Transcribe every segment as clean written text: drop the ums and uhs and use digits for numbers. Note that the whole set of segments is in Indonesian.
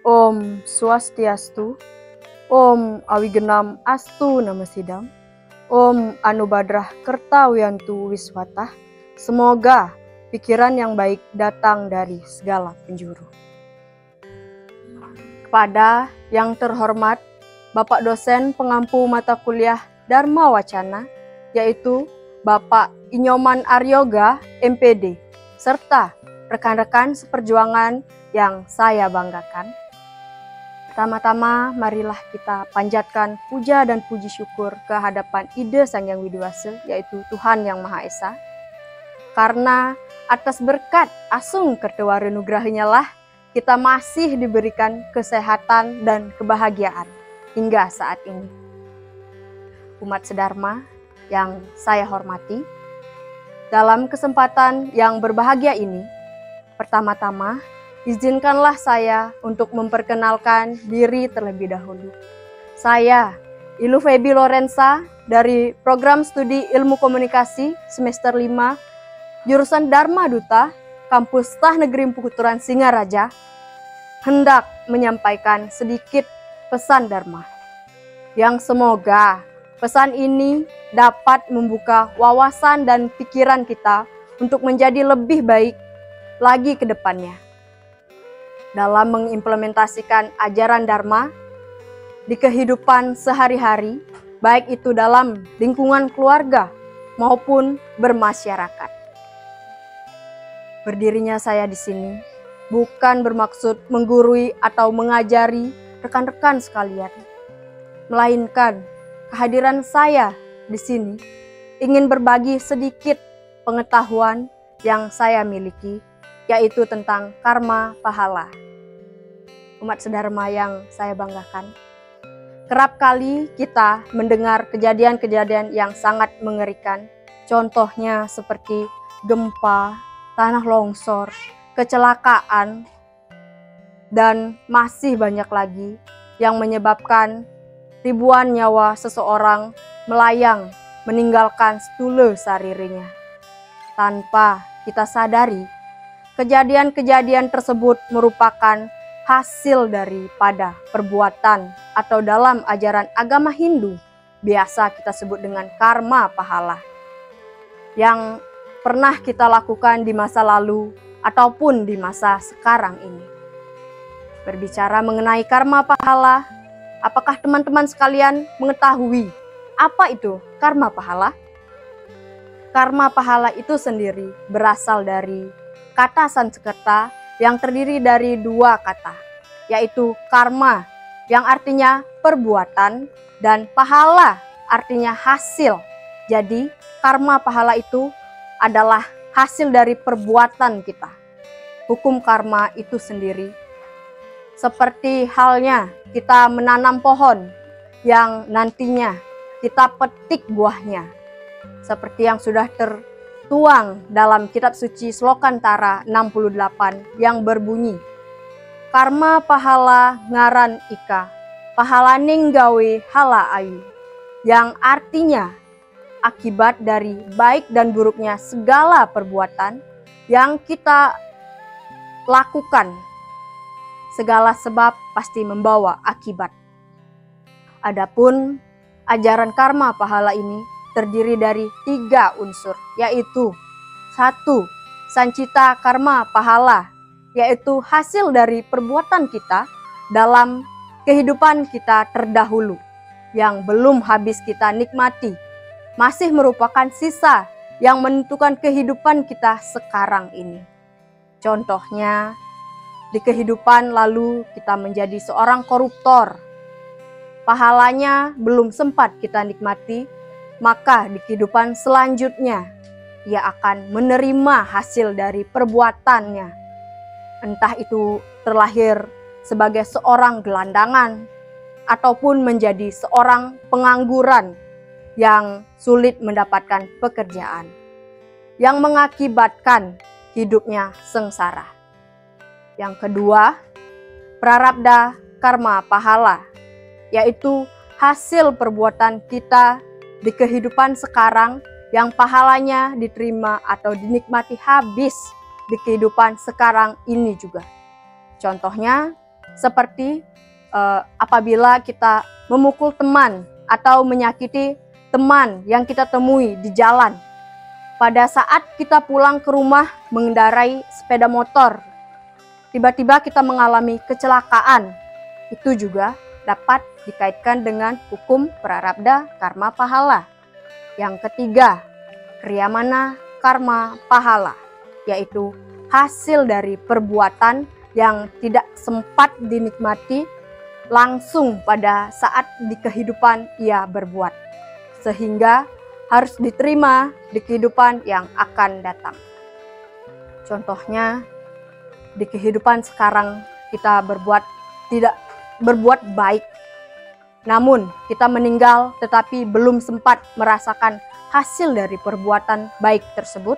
Om Swastiastu, Om Awigenam Astu Namasidam, Om Anubadrah Kertawiyantu Wiswatah. Semoga pikiran yang baik datang dari segala penjuru. Kepada yang terhormat Bapak dosen pengampu mata kuliah Dharma Wacana, yaitu Bapak Inyoman Aryoga, MPD, serta rekan-rekan seperjuangan yang saya banggakan. Pertama-tama, marilah kita panjatkan puja dan puji syukur ke hadapan Ide Sang Hyang Widi-Wasa, yaitu Tuhan Yang Maha Esa. Karena atas berkat asung kertewara nugrahnya lah, kita masih diberikan kesehatan dan kebahagiaan hingga saat ini. Umat sedharma yang saya hormati, dalam kesempatan yang berbahagia ini, pertama-tama, izinkanlah saya untuk memperkenalkan diri terlebih dahulu. Saya, Ilu Febi Lorenza, dari Program Studi Ilmu Komunikasi semester 5, jurusan Dharma Duta, Kampus Tah Negeri Pukuturan Singaraja, hendak menyampaikan sedikit pesan Dharma, yang semoga pesan ini dapat membuka wawasan dan pikiran kita untuk menjadi lebih baik lagi ke depannya dalam mengimplementasikan ajaran Dharma di kehidupan sehari-hari, baik itu dalam lingkungan keluarga maupun bermasyarakat. Berdirinya saya di sini bukan bermaksud menggurui atau mengajari rekan-rekan sekalian, melainkan kehadiran saya di sini ingin berbagi sedikit pengetahuan yang saya miliki, yaitu tentang karma pahala. Umat sedharma yang saya banggakan, kerap kali kita mendengar kejadian-kejadian yang sangat mengerikan, contohnya seperti gempa, tanah longsor, kecelakaan, dan masih banyak lagi yang menyebabkan ribuan nyawa seseorang melayang meninggalkan stule saririnya. Tanpa kita sadari, kejadian-kejadian tersebut merupakan hasil daripada perbuatan atau dalam ajaran agama Hindu biasa kita sebut dengan karma pahala yang pernah kita lakukan di masa lalu ataupun di masa sekarang ini. Berbicara mengenai karma pahala, apakah teman-teman sekalian mengetahui apa itu karma pahala? Karma pahala itu sendiri berasal dari kata Sanskerta yang terdiri dari dua kata, yaitu karma yang artinya perbuatan dan pahala artinya hasil. Jadi karma pahala itu adalah hasil dari perbuatan kita. Hukum karma itu sendiri seperti halnya kita menanam pohon yang nantinya kita petik buahnya, seperti yang sudah tertuang dalam kitab suci Slokantara 68 yang berbunyi, karma pahala ngaran ika, pahalaning gawe hala ayu, yang artinya akibat dari baik dan buruknya segala perbuatan yang kita lakukan. Segala sebab pasti membawa akibat. Adapun ajaran karma pahala ini terdiri dari 3 unsur, yaitu 1. Sancita karma pahala, yaitu hasil dari perbuatan kita dalam kehidupan kita terdahulu yang belum habis kita nikmati, masih merupakan sisa yang menentukan kehidupan kita sekarang ini. Contohnya, di kehidupan lalu kita menjadi seorang koruptor. Pahalanya belum sempat kita nikmati, maka di kehidupan selanjutnya ia akan menerima hasil dari perbuatannya. Entah itu terlahir sebagai seorang gelandangan ataupun menjadi seorang pengangguran yang sulit mendapatkan pekerjaan, yang mengakibatkan hidupnya sengsara. Yang kedua, prarabdha karma pahala, yaitu hasil perbuatan kita di kehidupan sekarang yang pahalanya diterima atau dinikmati habis di kehidupan sekarang ini juga. Contohnya, Seperti apabila kita memukul teman atau menyakiti teman yang kita temui di jalan. Pada saat kita pulang ke rumah mengendarai sepeda motor, tiba-tiba kita mengalami kecelakaan. Itu juga dapat dikaitkan dengan hukum prarabdha karma pahala. Yang ketiga, kriyamana karma pahala, yaitu hasil dari perbuatan yang tidak sempat dinikmati langsung pada saat di kehidupan ia berbuat, sehingga harus diterima di kehidupan yang akan datang. Contohnya, di kehidupan sekarang kita tidak berbuat baik, namun kita meninggal tetapi belum sempat merasakan hasil dari perbuatan baik tersebut,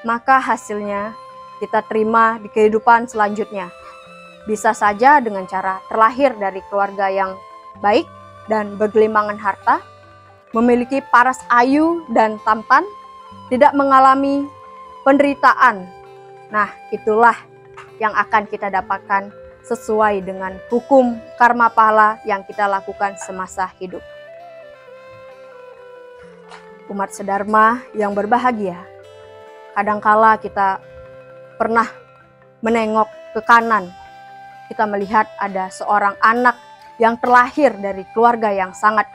maka hasilnya kita terima di kehidupan selanjutnya. Bisa saja dengan cara terlahir dari keluarga yang baik dan bergelimangan harta, memiliki paras ayu dan tampan, tidak mengalami penderitaan. Nah, itulah yang akan kita dapatkan sesuai dengan hukum karma pahala yang kita lakukan semasa hidup. Umat sedharma yang berbahagia, kadangkala kita pernah menengok ke kanan, kita melihat ada seorang anak yang terlahir dari keluarga yang sangat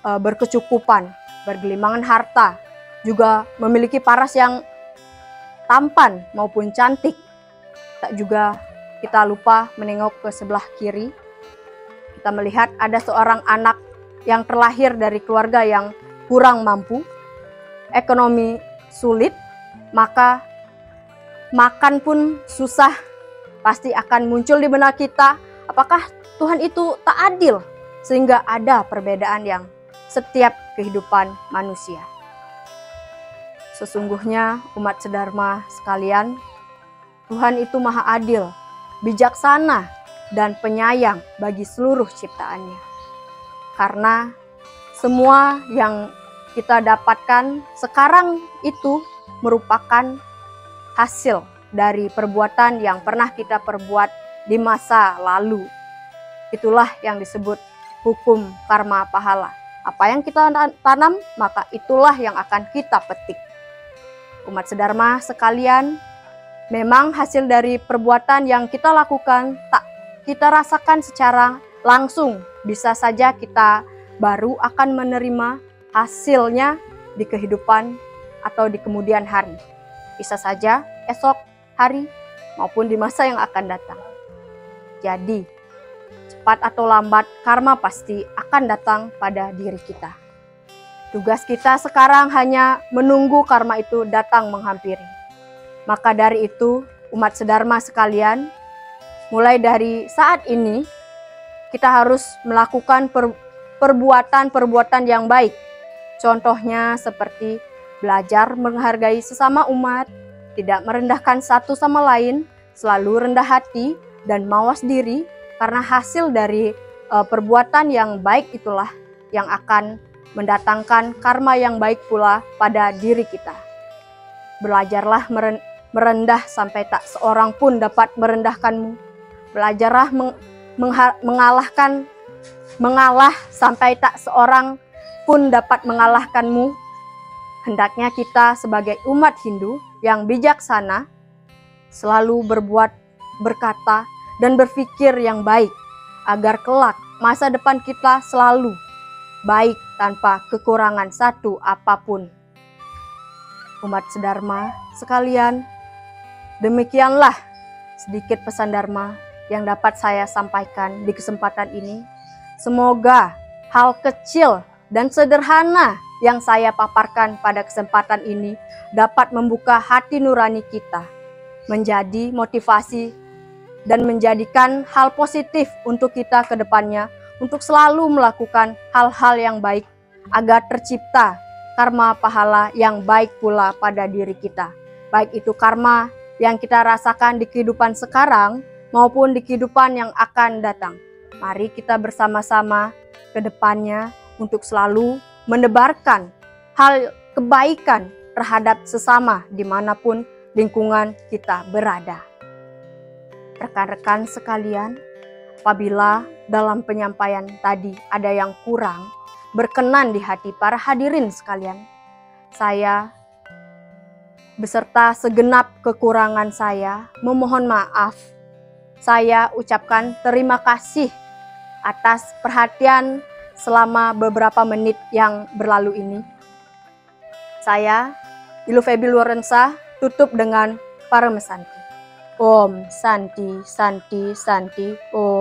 berkecukupan, bergelimangan harta, juga memiliki paras yang tampan maupun cantik. Tak juga kita lupa menengok ke sebelah kiri, kita melihat ada seorang anak yang terlahir dari keluarga yang kurang mampu, ekonomi sulit, maka makan pun susah. Pasti akan muncul di benak kita, apakah Tuhan itu tak adil? Sehingga ada perbedaan yang setiap kehidupan manusia. Sesungguhnya umat sedharma sekalian, Tuhan itu maha adil, bijaksana, dan penyayang bagi seluruh ciptaannya. Karena semua yang kita dapatkan sekarang itu merupakan hasil dari perbuatan yang pernah kita perbuat di masa lalu. Itulah yang disebut hukum karma pahala. Apa yang kita tanam, maka itulah yang akan kita petik. Umat sedharma sekalian, memang hasil dari perbuatan yang kita lakukan tak kita rasakan secara langsung. Bisa saja kita baru akan menerima hasilnya di kehidupan atau di kemudian hari. Bisa saja esok hari maupun di masa yang akan datang. Jadi, cepat atau lambat karma pasti akan datang pada diri kita. Tugas kita sekarang hanya menunggu karma itu datang menghampiri. Maka dari itu, umat sedharma sekalian, mulai dari saat ini kita harus melakukan perbuatan-perbuatan yang baik. Contohnya seperti belajar menghargai sesama umat, tidak merendahkan satu sama lain, selalu rendah hati dan mawas diri, karena hasil dari perbuatan yang baik itulah yang akan mendatangkan karma yang baik pula pada diri kita. Belajarlah merendah sampai tak seorang pun dapat merendahkanmu. Belajarlah mengalah sampai tak seorang pun dapat mengalahkanmu. Hendaknya kita sebagai umat Hindu yang bijaksana selalu berbuat, berkata, dan berpikir yang baik agar kelak masa depan kita selalu baik tanpa kekurangan satu apapun. Umat sedharma sekalian, demikianlah sedikit pesan dharma yang dapat saya sampaikan di kesempatan ini. Semoga hal kecil dan sederhana yang saya paparkan pada kesempatan ini dapat membuka hati nurani kita, menjadi motivasi dan menjadikan hal positif untuk kita ke depannya, untuk selalu melakukan hal-hal yang baik agar tercipta karma pahala yang baik pula pada diri kita. Baik itu karma yang kita rasakan di kehidupan sekarang maupun di kehidupan yang akan datang. Mari kita bersama-sama ke depannya untuk selalu menebarkan hal kebaikan terhadap sesama dimanapun lingkungan kita berada. Rekan-rekan sekalian, Apabila dalam penyampaian tadi ada yang kurang berkenan di hati para hadirin sekalian, saya beserta segenap kekurangan saya memohon maaf. Saya ucapkan terima kasih atas perhatian selama beberapa menit yang berlalu ini. Saya, Ilu Febi Lorenza, tutup dengan Paramesanti. Om Santi Santi Santi Om.